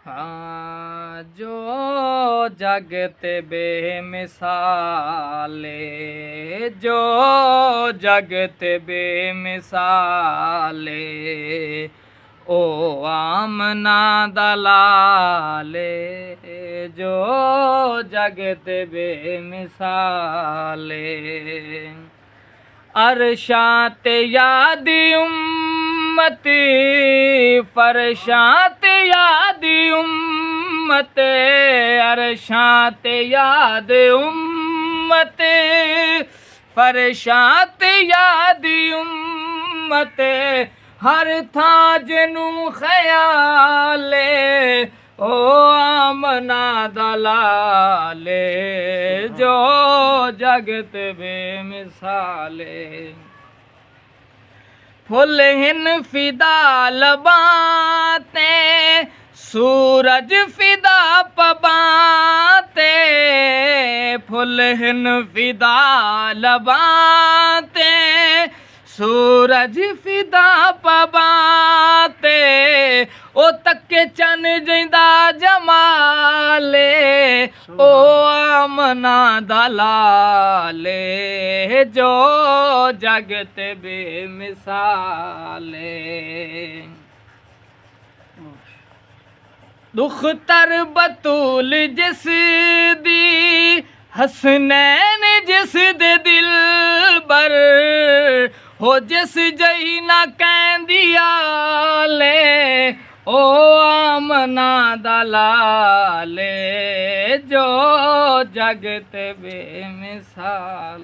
हाँ जो जगत बेमिसाले, जो जगत बेमिसाले, ओ आमना दलाले, जो जगत बेमिसाले। अरशात याद उम्मती, फरशात याद उम्मते, अरशात याद उम्मते, फरशात याद उम्मते, हर था जनु ख्याले, ओ आमना दलाले, जो जगत बेमिसाले। फुल हिन फिदा लबाते, सूरज फिदा पबाते, फुल हिन फिदा लबाते, सूरज फिदा पबाते, ओ तके चन जिंदा जमाले, ओ आमना दलाले, जो जगत बेमिसाले। दुख्तर बतूल जिस दी, हसनैन जिस दे दिल बर, हो जिस जही ना कहंदिया ले, ओ आमना दलाले, जो जगत बेमिसाल।